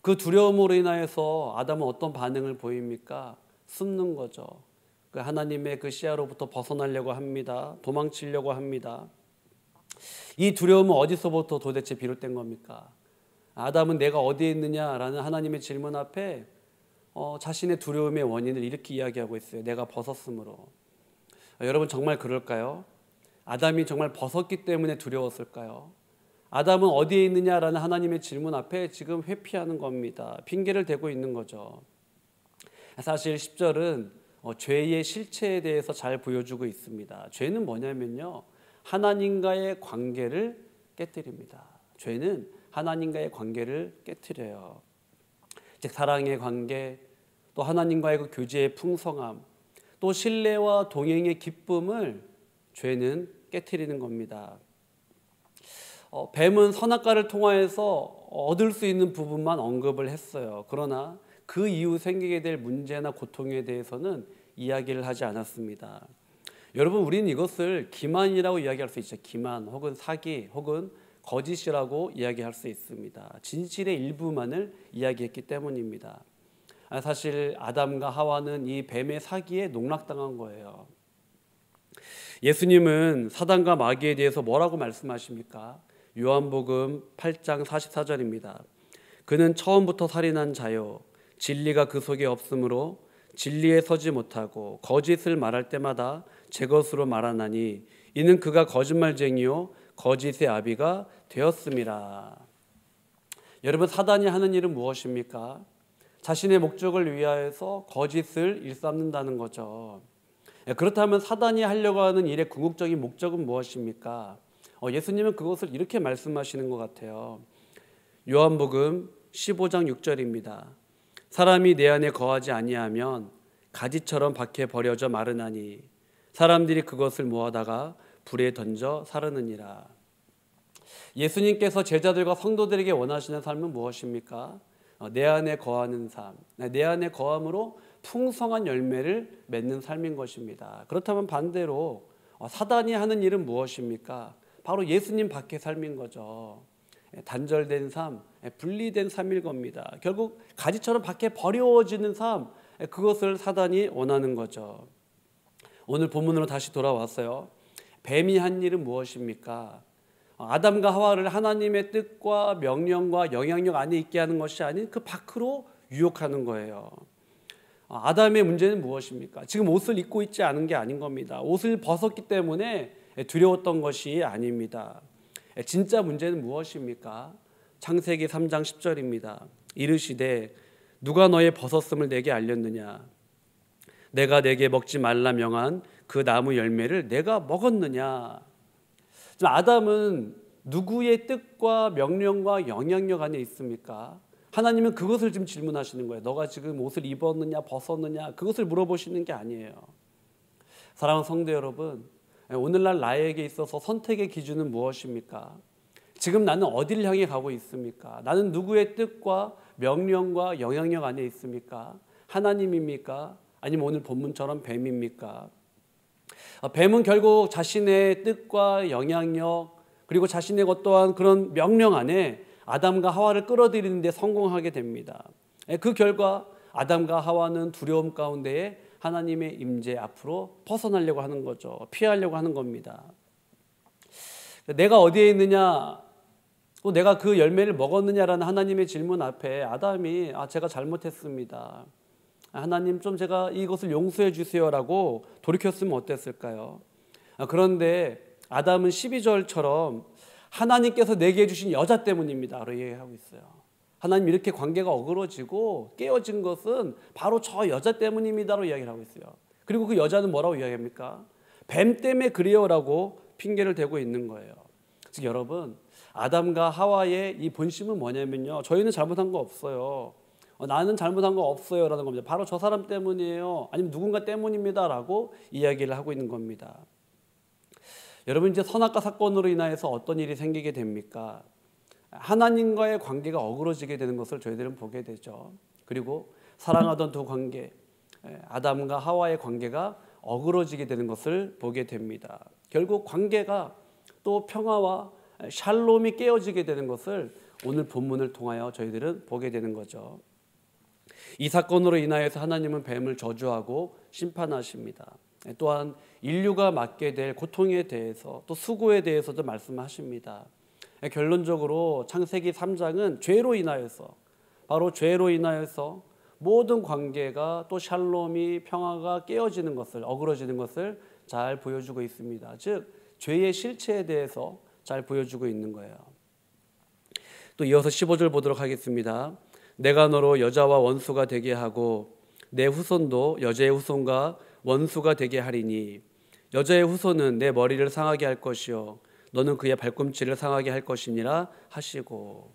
[SPEAKER 6] 그 두려움으로 인하여서 아담은 어떤 반응을 보입니까? 숨는 거죠. 그 하나님의 그 시야로부터 벗어나려고 합니다. 도망치려고 합니다. 이 두려움은 어디서부터 도대체 비롯된 겁니까? 아담은 내가 어디에 있느냐라는 하나님의 질문 앞에 자신의 두려움의 원인을 이렇게 이야기하고 있어요. 내가 벗었으므로. 여러분, 정말 그럴까요? 아담이 정말 벗었기 때문에 두려웠을까요? 아담은 어디에 있느냐라는 하나님의 질문 앞에 지금 회피하는 겁니다. 핑계를 대고 있는 거죠. 사실 10절은 죄의 실체에 대해서 잘 보여주고 있습니다. 죄는 뭐냐면요, 하나님과의 관계를 깨뜨립니다. 죄는 하나님과의 관계를 깨뜨려요. 즉 사랑의 관계, 또 하나님과의 그 교제의 풍성함, 또 신뢰와 동행의 기쁨을 죄는 깨뜨리는 겁니다. 뱀은 선악과를 통하여서 얻을 수 있는 부분만 언급을 했어요. 그러나 그 이후 생기게 될 문제나 고통에 대해서는 이야기를 하지 않았습니다. 여러분, 우리는 이것을 기만이라고 이야기할 수 있죠. 기만 혹은 사기 혹은 거짓이라고 이야기할 수 있습니다. 진실의 일부만을 이야기했기 때문입니다. 사실 아담과 하와는 이 뱀의 사기에 농락당한 거예요. 예수님은 사단과 마귀에 대해서 뭐라고 말씀하십니까? 요한복음 8장 44절입니다. 그는 처음부터 살인한 자요, 진리가 그 속에 없으므로 진리에 서지 못하고 거짓을 말할 때마다 제 것으로 말하나니 이는 그가 거짓말쟁이요 거짓의 아비가 되었음이라. 여러분, 사단이 하는 일은 무엇입니까? 자신의 목적을 위하여서 거짓을 일삼는다는 거죠. 그렇다면 사단이 하려고 하는 일의 궁극적인 목적은 무엇입니까? 예수님은 그것을 이렇게 말씀하시는 것 같아요. 요한복음 15장 6절입니다. 사람이 내 안에 거하지 아니하면 가지처럼 밖에 버려져 마르나니 사람들이 그것을 모아다가 불에 던져 사르느니라. 예수님께서 제자들과 성도들에게 원하시는 삶은 무엇입니까? 내 안에 거하는 삶, 내 안에 거함으로 풍성한 열매를 맺는 삶인 것입니다. 그렇다면 반대로 사단이 하는 일은 무엇입니까? 바로 예수님 밖의 삶인 거죠. 단절된 삶, 분리된 삶일 겁니다. 결국 가지처럼 밖에 버려지는 삶, 그것을 사단이 원하는 거죠. 오늘 본문으로 다시 돌아왔어요. 뱀이 한 일은 무엇입니까? 아담과 하와를 하나님의 뜻과 명령과 영향력 안에 있게 하는 것이 아닌 그 밖으로 유혹하는 거예요. 아담의 문제는 무엇입니까? 지금 옷을 입고 있지 않은 게 아닌 겁니다. 옷을 벗었기 때문에 두려웠던 것이 아닙니다. 진짜 문제는 무엇입니까? 창세기 3장 10절입니다. 이르시되 누가 너의 벗었음을 내게 알렸느냐? 내가 내게 먹지 말라 명한 그 나무 열매를 내가 먹었느냐? 아담은 누구의 뜻과 명령과 영향력 안에 있습니까? 하나님은 그것을 지금 질문하시는 거예요. 너가 지금 옷을 입었느냐 벗었느냐 그것을 물어보시는 게 아니에요. 사랑하는 성도 여러분, 오늘날 나에게 있어서 선택의 기준은 무엇입니까? 지금 나는 어디를 향해 가고 있습니까? 나는 누구의 뜻과 명령과 영향력 안에 있습니까? 하나님입니까? 아니면 오늘 본문처럼 뱀입니까? 뱀은 결국 자신의 뜻과 영향력 그리고 자신의 어떠한 그런 명령 안에 아담과 하와를 끌어들이는 데 성공하게 됩니다. 그 결과 아담과 하와는 두려움 가운데에 하나님의 임재 앞으로 벗어나려고 하는 거죠. 피하려고 하는 겁니다. 내가 어디에 있느냐, 또 내가 그 열매를 먹었느냐라는 하나님의 질문 앞에 아담이 제가 잘못했습니다. 하나님 좀 제가 이것을 용서해 주세요라고 돌이켰으면 어땠을까요? 그런데 아담은 12절처럼 하나님께서 내게 주신 여자 때문입니다 라고 얘기하고 있어요. 하나님 이렇게 관계가 어그러지고 깨어진 것은 바로 저 여자 때문입니다라고 이야기를 하고 있어요. 그리고 그 여자는 뭐라고 이야기합니까? 뱀 때문에 그래요라고 핑계를 대고 있는 거예요. 즉 여러분, 아담과 하와의 이 본심은 뭐냐면요, 저희는 잘못한 거 없어요. 나는 잘못한 거 없어요 라는 겁니다. 바로 저 사람 때문이에요, 아니면 누군가 때문입니다 라고 이야기를 하고 있는 겁니다. 여러분, 이제 선악과 사건으로 인하여서 어떤 일이 생기게 됩니까? 하나님과의 관계가 어그러지게 되는 것을 저희들은 보게 되죠. 그리고 사랑하던 두 관계, 아담과 하와의 관계가 어그러지게 되는 것을 보게 됩니다. 결국 관계가 또 평화와 샬롬이 깨어지게 되는 것을 오늘 본문을 통하여 저희들은 보게 되는 거죠. 이 사건으로 인하여서 하나님은 뱀을 저주하고 심판하십니다. 또한 인류가 맡게 될 고통에 대해서 또 수고에 대해서도 말씀하십니다. 결론적으로 창세기 3장은 죄로 인하여서, 바로 죄로 인하여서 모든 관계가 또 샬롬이 평화가 깨어지는 것을, 어그러지는 것을 잘 보여주고 있습니다. 즉 죄의 실체에 대해서 잘 보여주고 있는 거예요. 또 이어서 15절 보도록 하겠습니다. 내가 너로 여자와 원수가 되게 하고 내 후손도 여자의 후손과 원수가 되게 하리니 여자의 후손은 내 머리를 상하게 할 것이요 너는 그의 발꿈치를 상하게 할 것이니라 하시고.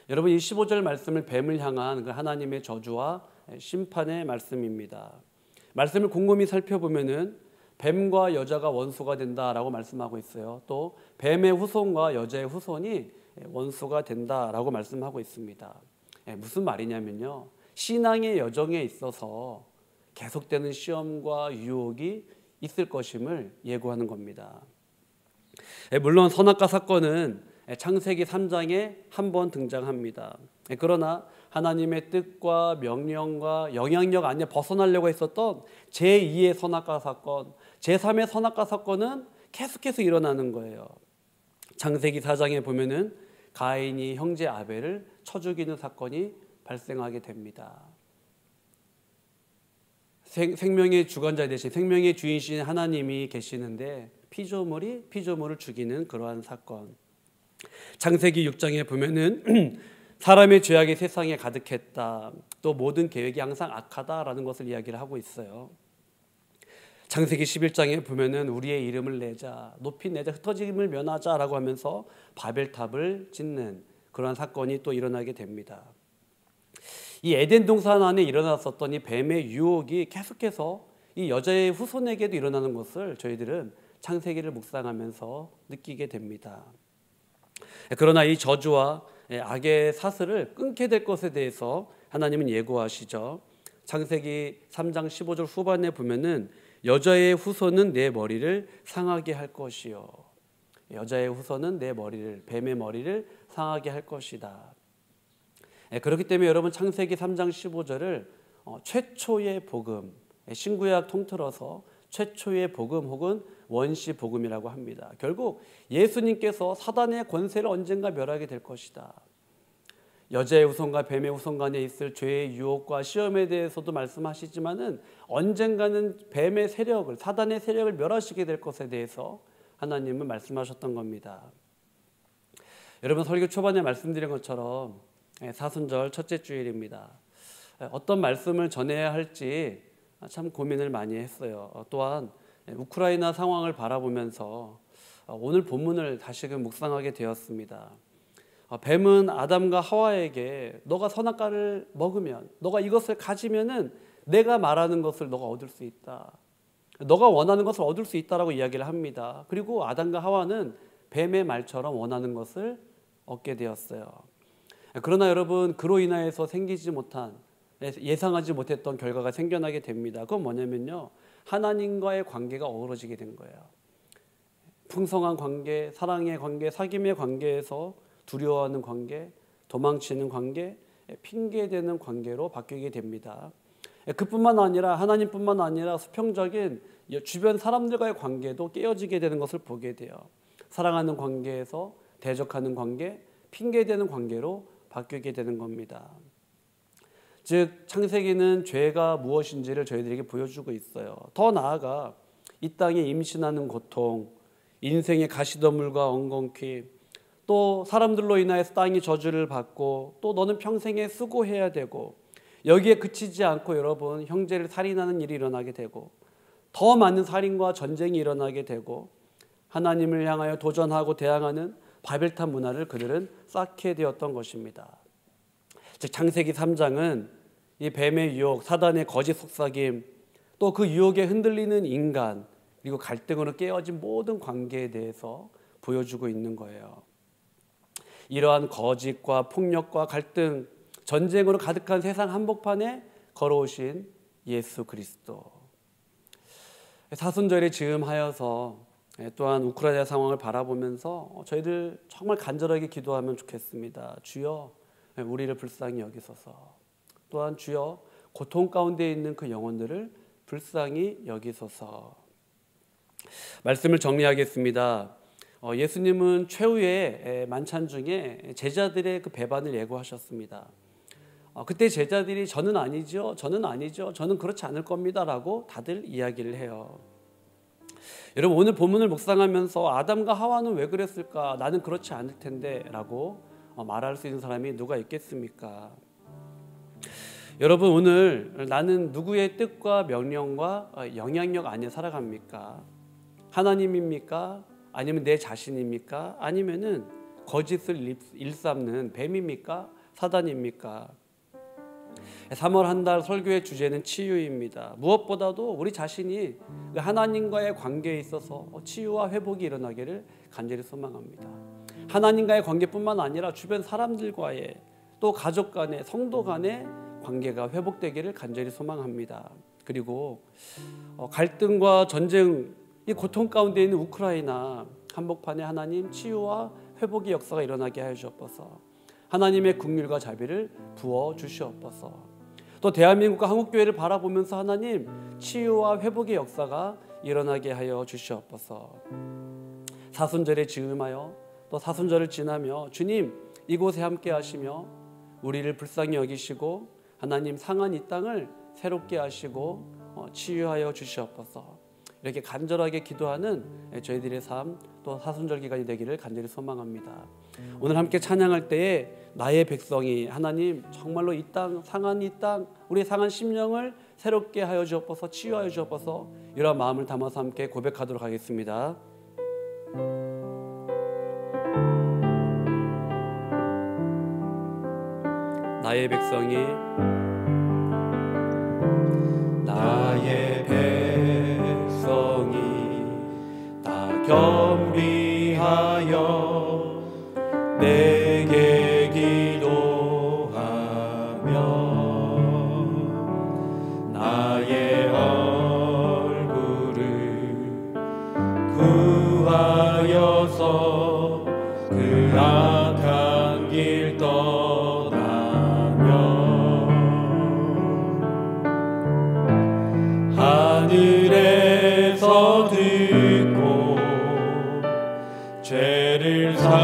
[SPEAKER 6] 여러분, 이 15절 말씀을 뱀을 향한 그 하나님의 저주와 심판의 말씀입니다. 말씀을 곰곰이 살펴보면은 뱀과 여자가 원수가 된다라고 말씀하고 있어요. 또 뱀의 후손과 여자의 후손이 원수가 된다라고 말씀하고 있습니다. 무슨 말이냐면요, 신앙의 여정에 있어서 계속되는 시험과 유혹이 있을 것임을 예고하는 겁니다. 물론 선악과 사건은 창세기 3장에 한 번 등장합니다. 그러나 하나님의 뜻과 명령과 영향력 안에 벗어나려고 했었던 제2의 선악과 사건, 제3의 선악과 사건은 계속해서 일어나는 거예요. 창세기 4장에 보면은 가인이 형제 아벨을 쳐 죽이는 사건이 발생하게 됩니다. 생명의 주관자 대신 생명의 주인이신 하나님이 계시는데 피조물이 피조물을 죽이는 그러한 사건. 창세기 6장에 보면은 사람의 죄악이 세상에 가득했다, 또 모든 계획이 항상 악하다라는 것을 이야기를 하고 있어요. 창세기 11장에 보면은 우리의 이름을 내자, 높이 내자, 흩어짐을 면하자라고 하면서 바벨탑을 짓는 그러한 사건이 또 일어나게 됩니다. 이 에덴 동산 안에 일어났었던 이 뱀의 유혹이 계속해서 이 여자의 후손에게도 일어나는 것을 저희들은 창세기를 묵상하면서 느끼게 됩니다. 그러나 이 저주와 악의 사슬을 끊게 될 것에 대해서 하나님은 예고하시죠. 창세기 3장 15절 후반에 보면은 여자의 후손은 내 머리를 상하게 할 것이요. 여자의 후손은 내 머리를, 뱀의 머리를 상하게 할 것이다. 그렇기 때문에 여러분 창세기 3장 15절을 최초의 복음, 신구약 통틀어서 최초의 복음 혹은 원시 복음이라고 합니다. 결국 예수님께서 사단의 권세를 언젠가 멸하게 될 것이다. 여자의 후손과 뱀의 후손 간에 있을 죄의 유혹과 시험에 대해서도 말씀하시지만은 언젠가는 뱀의 세력을, 사단의 세력을 멸하시게 될 것에 대해서 하나님은 말씀하셨던 겁니다. 여러분 설교 초반에 말씀드린 것처럼 사순절 첫째 주일입니다. 어떤 말씀을 전해야 할지 참 고민을 많이 했어요. 또한 우크라이나 상황을 바라보면서 오늘 본문을 다시금 묵상하게 되었습니다. 뱀은 아담과 하와에게 너가 선악과를 먹으면, 너가 이것을 가지면은 내가 말하는 것을 너가 얻을 수 있다. 너가 원하는 것을 얻을 수 있다라고 이야기를 합니다. 그리고 아담과 하와는 뱀의 말처럼 원하는 것을 얻게 되었어요. 그러나 여러분 그로 인하여서 생기지 못한, 예상하지 못했던 결과가 생겨나게 됩니다. 그건 뭐냐면요, 하나님과의 관계가 어우러지게 된 거예요. 풍성한 관계, 사랑의 관계, 사귐의 관계에서 두려워하는 관계, 도망치는 관계, 핑계대는 관계로 바뀌게 됩니다. 그뿐만 아니라 하나님뿐만 아니라 수평적인 주변 사람들과의 관계도 깨어지게 되는 것을 보게 돼요. 사랑하는 관계에서 대적하는 관계, 핑계대는 관계로 바뀌게 되는 겁니다. 즉 창세기는 죄가 무엇인지를 저희들에게 보여주고 있어요. 더 나아가 이 땅에 임신하는 고통, 인생의 가시덤불과 엉겅퀴, 또 사람들로 인하여서 땅이 저주를 받고 또 너는 평생에 수고해야 되고, 여기에 그치지 않고 여러분 형제를 살인하는 일이 일어나게 되고 더 많은 살인과 전쟁이 일어나게 되고 하나님을 향하여 도전하고 대항하는 바벨탑 문화를 그들은 쌓게 되었던 것입니다. 즉 창세기 3장은 이 뱀의 유혹, 사단의 거짓 속삭임, 또 그 유혹에 흔들리는 인간, 그리고 갈등으로 깨어진 모든 관계에 대해서 보여주고 있는 거예요. 이러한 거짓과 폭력과 갈등, 전쟁으로 가득한 세상 한복판에 걸어오신 예수 그리스도. 사순절에 즈음하여서 또한 우크라이나 상황을 바라보면서 저희들 정말 간절하게 기도하면 좋겠습니다. 주여 우리를 불쌍히 여기소서. 또한 주여 고통 가운데 있는 그 영혼들을 불쌍히 여기소서. 말씀을 정리하겠습니다. 예수님은 최후의 만찬 중에 제자들의 그 배반을 예고하셨습니다. 그때 제자들이 저는 아니죠, 저는 그렇지 않을 겁니다 라고 다들 이야기를 해요. 여러분 오늘 본문을 묵상하면서 아담과 하와는 왜 그랬을까, 나는 그렇지 않을 텐데 라고 말할 수 있는 사람이 누가 있겠습니까? 여러분 오늘 나는 누구의 뜻과 명령과 영향력 안에 살아갑니까? 하나님입니까? 아니면 내 자신입니까? 아니면은 거짓을 일삼는 뱀입니까? 사단입니까? 3월 한 달 설교의 주제는 치유입니다. 무엇보다도 우리 자신이 하나님과의 관계에 있어서 치유와 회복이 일어나기를 간절히 소망합니다. 하나님과의 관계뿐만 아니라 주변 사람들과의, 또 가족 간의, 성도 간의 관계가 회복되기를 간절히 소망합니다. 그리고 갈등과 전쟁, 이 고통 가운데 있는 우크라이나 한복판에 하나님 치유와 회복의 역사가 일어나게 하여 주옵소서. 하나님의 긍휼과 자비를 부어 주시옵소서. 또 대한민국과 한국교회를 바라보면서 하나님 치유와 회복의 역사가 일어나게 하여 주시옵소서. 사순절에 즈음하여 또 사순절을 지나며 주님 이곳에 함께 하시며 우리를 불쌍히 여기시고 하나님 상한 이 땅을 새롭게 하시고 치유하여 주시옵소서. 이렇게 간절하게 기도하는 저희들의 삶, 또 사순절 기간이 되기를 간절히 소망합니다. 오늘 함께 찬양할 때에 나의 백성이 하나님 정말로 이 땅, 상한 이 땅, 우리의 상한 심령을 새롭게 하여 주옵소서, 치유하여 주옵소서, 이런 마음을 담아서 함께 고백하도록 하겠습니다. 나의 백성이 다 겸비하여 내게 기도하며 나의 얼굴을 구하여서 그 악한 길 떠나며 하늘에서 듣고 죄를 사하며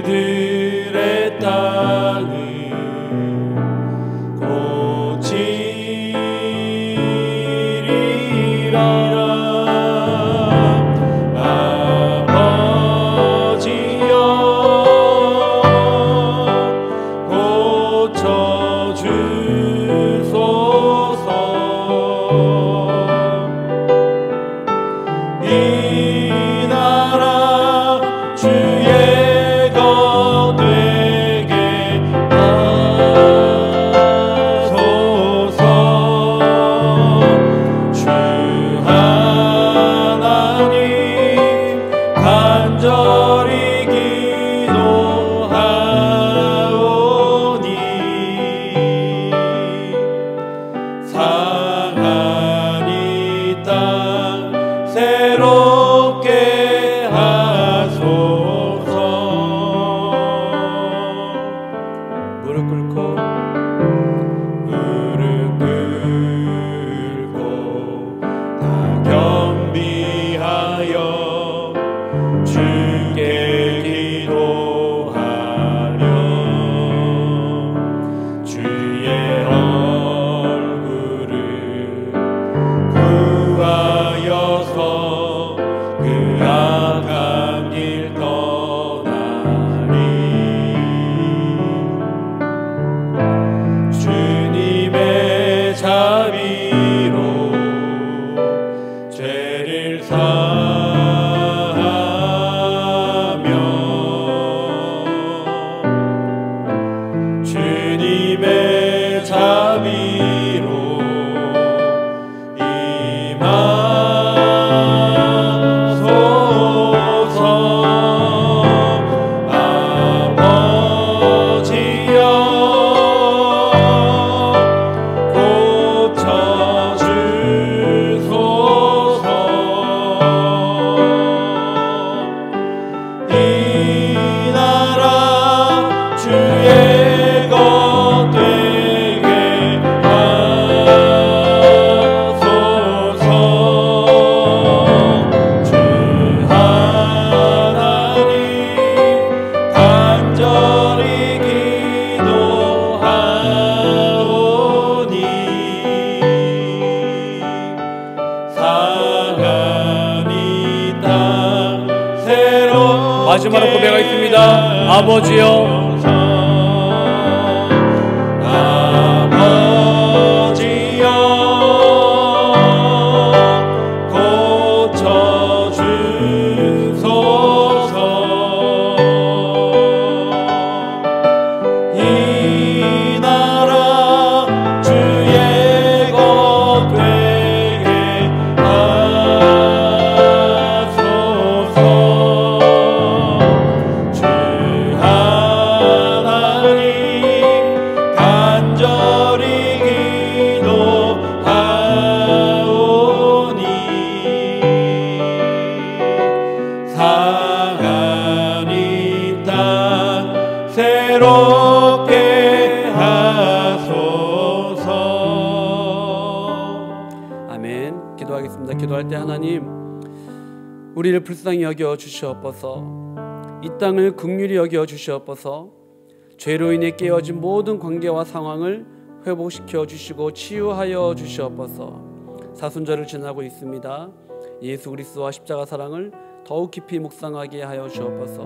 [SPEAKER 6] 그들의 땅을 고치리라. 아버지여 고쳐주소서. 이 나라 주의 것 되게 하소서. 주 하나님 간절히 기도하오니 상한 이 땅 새롭게 하소서. 무릎 꿇고 다 겸비하여 주께 기도하며 주의 얼굴을 구하여서 그 악한 길 떠나리. 주님의 자비로 죄를 사하며 주님의 자비로 임하소서. 아버지여 고쳐주소서. 이 나라 주의 것 되게 하소서. 주 하나님 간절히 기도하오니 상한 이 땅 새롭게 마지막으로 고백하겠습니다. 아버지여 고쳐주소서. 이 나라 주의 것 되게 하소서. 주 하나님 간절히 기도하오니 상한 이 땅 새롭게 하소서. 아멘. 기도하겠습니다. 기도할 때 하나님 우리를 불쌍히 여겨 주시옵소서. 이 땅을 긍휼히 여겨 주시옵소서. 죄로 인해 깨어진 모든 관계와 상황을 회복시켜 주시고 치유하여 주시옵소서. 사순절을 지나고 있습니다. 예수 그리스도와 십자가 사랑을 더욱 깊이 묵상하게 하여 주옵소서.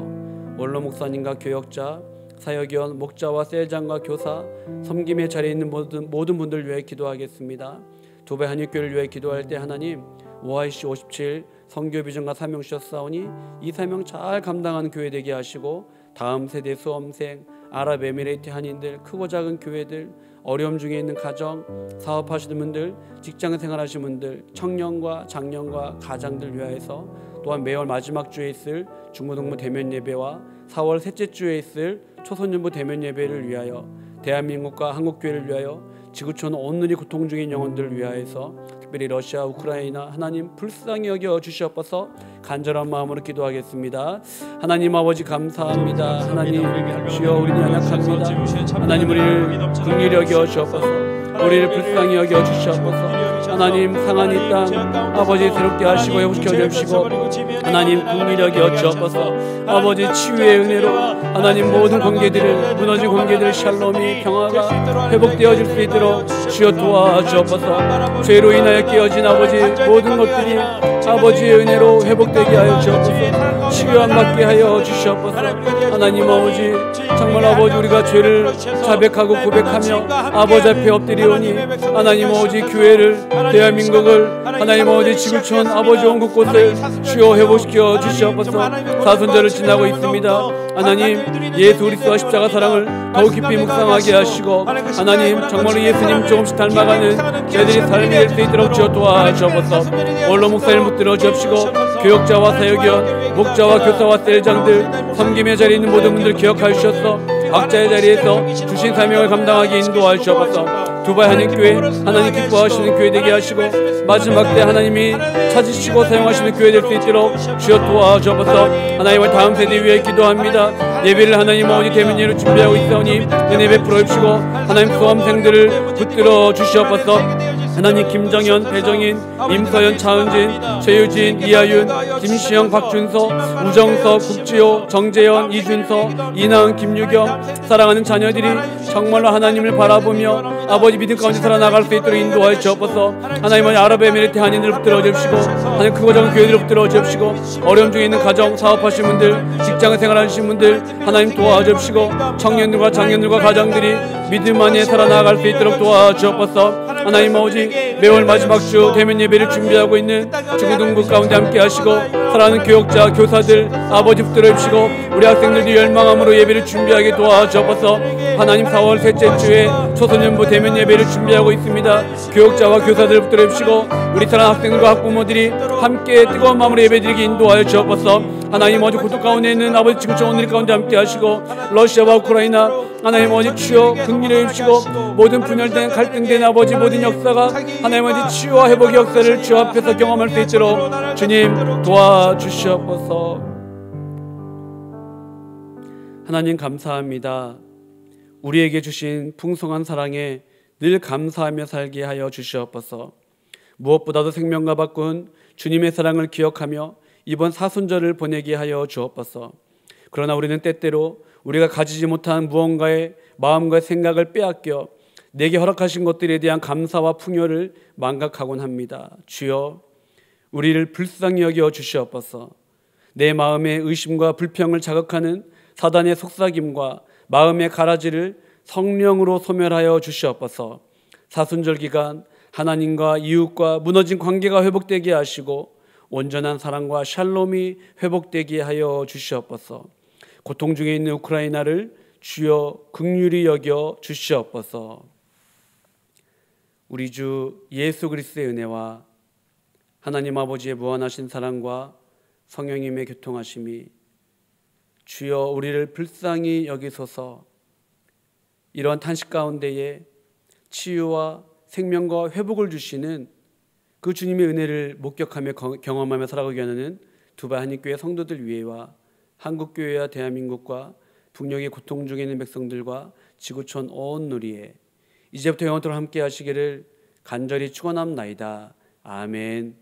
[SPEAKER 6] 원로 목사님과 교역자, 사역위원, 목자와 셀장과 교사, 섬김의 자리에 있는 모든 분들 위해 기도하겠습니다. 도배 한일교회를 위해 기도할 때 하나님 OIC 57 선교 비전과 사명 주셨사오니 이 사명 잘 감당하는 교회 되게 하시고 다음 세대 수험생, 아랍에미레이트 한인들, 크고 작은 교회들, 어려움 중에 있는 가정, 사업하시는 분들, 직장 생활하시는 분들, 청년과 장년과 가장들 위하여서 또한 매월 마지막 주에 있을 중고등부 대면 예배와 4월 셋째 주에 있을 초소년부 대면 예배를 위하여 대한민국과 한국교회를 위하여 지구촌 온누리 고통 중인 영혼들을 위하여서 특별히 러시아, 우크라이나 하나님 불쌍히 여겨 주시옵소서 간절한 마음으로 기도하겠습니다. 하나님 아버지 감사합니다. 하나님 주여 우리는 연약합니다. 하나님 우리를 긍휼히 여겨 주시옵소서 우리를 불쌍히 여겨 주시옵소서 하나님 상한 이 땅 아버지 새롭게 하시고 회복시켜 주시고 하나님 긍휼히 여겨 주시옵소서 아버지 치유의 은혜로 하나님 모든 관계들을 무너진 관계들의 샬롬이 평화가 회복되어질 수 있도록 주여 도와주옵소서 죄로 인하여 깨어진 아버지 모든 것들이 아버지의 은혜로 회복되게 하여 주옵소서 치유함 받게 하여 주시옵소서 하나님 아버지 정말 아버지 우리가 죄를 자백하고 고백하며 아버지 앞에 엎드리오니 하나님 아버지 교회를 대한민국을 하나님 아버지 지구촌 아버지 온 곳곳을 주여 회복시켜 주시옵소서 사순절을 지나고 있습니다. 하나님 예수 그리스도와 십자가 사랑을 더욱 깊이 묵상하게 하시고 하나님 정말로 예수님 조금씩 닮아가는 저희들이 삶이 될 수 있도록 주여 도와주옵소서 원로 목사를 붙들어 주옵시고 교역자와 사역위원 목자와 교사와 셀장들 섬김의 자리에 있는 모든 분들 기억하여 주셔서 각자의 자리에서 주신 사명을 감당하게 인도하여 주옵소서 두바이 한인교회 하나님 기뻐하시는 교회 되게 하시고 마지막 때 하나님이 찾으시고 사용하시는 교회 될 수 있도록 주여 도와주옵소서 하나님을 다음 세대 위해 기도합니다. 예배를 하나님 아버지 대면 예로 준비하고 있사오니 은혜 베풀어 주시고 하나님 수험생들을 붙들어 주시옵소서 하나님 김정현, 배정인, 임서연, 차은진, 최유진, 이하윤, 김시영, 박준서, 우정서, 국지호, 정재현, 이준서, 이나은, 김유경 사랑하는 자녀들이 정말로 하나님을 바라보며 아버지 믿음 가운데 살아나갈 수 있도록 인도하여 주옵소서 하나님은 아랍에미레이트 한인들을 붙들어 주시고 하나님 크고 작은 교회들을 붙들어 주시고 어려움 중에 있는 가정, 사업하시는 분들, 직장 생활하시는 분들 하나님 도와주시고 청년들과 장년들과 가장들이 믿음 안에 살아나갈 수 있도록 도와주옵소서 하나님 아버지 매월 마지막 주 대면 예배를 준비하고 있는 중고등부 가운데 함께 하시고 사랑하는 교역자, 교사들 아버지 붙들어 주시고 우리 학생들이 열망함으로 예배를 준비하게 도와주옵소서 하나님 4월 셋째 주에 초소년부 대면 예배를 준비하고 있습니다. 교역자와 교사들 붙들어 주시고 우리 사랑하는 학생들과 학부모들이 함께 뜨거운 마음으로 예배드리게 인도하여 주옵소서 하나님 아버지 고통 가운데 있는 아버지 지구촌 온누리 가운데 함께 하시고 러시아와 우크라이나 하나님 아버지 주여 긍휼히 여기시고 모든 분열된 갈등된 아버지 모든 역사가 하나님 아버지 치유와 회복의 역사를 주 앞에서 경험할 수 있도록 주님 도와주시옵소서. 하나님 감사합니다. 우리에게 주신 풍성한 사랑에 늘 감사하며 살게 하여 주시옵소서. 무엇보다도 생명과 바꾼 주님의 사랑을 기억하며 이번 사순절을 보내게 하여 주옵소서. 그러나 우리는 때때로 우리가 가지지 못한 무언가의 마음과 생각을 빼앗겨 내게 허락하신 것들에 대한 감사와 풍요를 망각하곤 합니다. 주여 우리를 불쌍히 여겨 주시옵소서. 내 마음의 의심과 불평을 자극하는 사단의 속삭임과 마음의 가라지를 성령으로 소멸하여 주시옵소서. 사순절 기간 하나님과 이웃과 무너진 관계가 회복되게 하시고 온전한 사랑과 샬롬이 회복되게 하여 주시옵소서. 고통 중에 있는 우크라이나를 주여 긍휼히 여겨 주시옵소서. 우리 주 예수 그리스도의 은혜와 하나님 아버지의 무한하신 사랑과 성령님의 교통하심이 주여 우리를 불쌍히 여기소서. 이러한 탄식 가운데에 치유와 생명과 회복을 주시는 그 주님의 은혜를 목격하며 경험하며 살아가게 하는 두바이 한인교회 성도들 위에와 한국교회와 대한민국과 북녘의 고통 중에 있는 백성들과 지구촌 온 누리에 이제부터 영원토록 함께 하시기를 간절히 축원합나이다. 아멘.